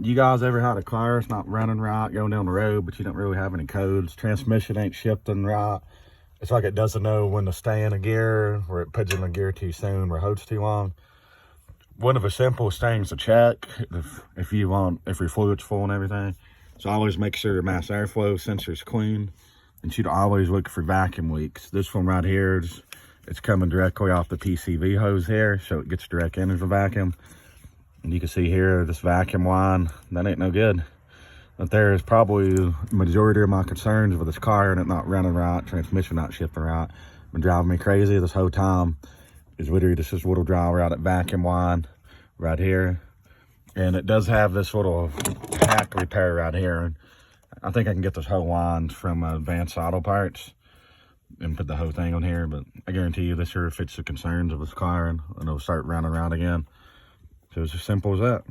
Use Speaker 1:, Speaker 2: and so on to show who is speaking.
Speaker 1: You guys ever had a car it's not running right, going down the road, but you don't really have any codes? Transmission ain't shifting right. It's like it doesn't know when to stay in a gear, or it puts in a gear too soon, or holds too long. One of the simplest things to check if your fluid's full and everything, so always make sure your mass airflow sensor's clean, and you'd always look for vacuum leaks. This one right here, it's coming directly off the PCV hose here, so it gets direct into the vacuum. And you can see here, this vacuum line, that ain't no good. But there is probably the majority of my concerns with this car and it not running right, transmission not shifting right. Been driving me crazy this whole time. Is literally just this little driver out at vacuum line right here. And it does have this little hack repair right here. And I think I can get this whole line from Advanced Auto Parts and put the whole thing on here, but I guarantee you this here fits the concerns of this car and it'll start running around again. So it's as simple as that.